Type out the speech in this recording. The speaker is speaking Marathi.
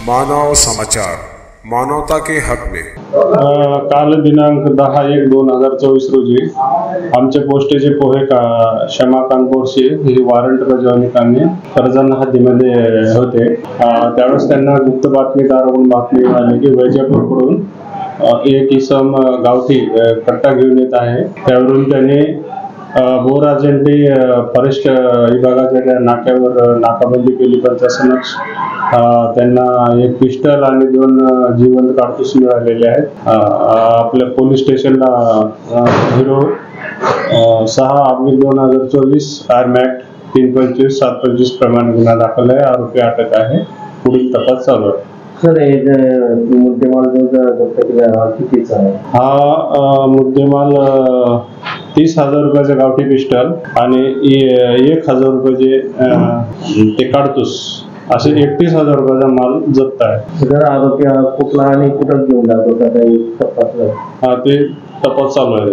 मानव समाचार, मानवता के हक में। काल दिनांक 10/1/2024 रोजी आमचे पोस्टेचे पोहे क्षमाकांत बोरसे हे वॉरंट बजावणीकामी कर्जत हद्दीमध्ये होते। त्यावेळेस त्यांना गुप्त बातमीदाराकडून बातमी मिळाली की वैजापूरकडून एक इसम गावठी कट्टा घेऊन येत आहे। त्यावरून त्यांनी बोराजेंटी फॉरेस्ट विभागाच्या नाक्यावर नाकाबंदी केली। पंचासमक्ष त्यांना एक पिस्टल आणि 2 जिवंत काडतूस मिळालेले आहेत। आपल्या पोलीस स्टेशनला 06/2024 आर्म ऍक्ट 325 725 प्रमाणे गुन्हा दाखल आहे। आरोपी अटक आहे। पुढील तपास चालू आहे। सर, मुद्देमाल जप्त केला कितीचा आहे? हा मुद्देमाल 30,000 रुपयाचा गावठी पिस्टल आणि 1,000 रुपयाचे ते काडतूस असे 31,000 रुपयाचा माल जप्त आहे। सर, आरोपी कुठला आणि कुठं घेऊन जातो? काही तपास ते तपास चालू आहे।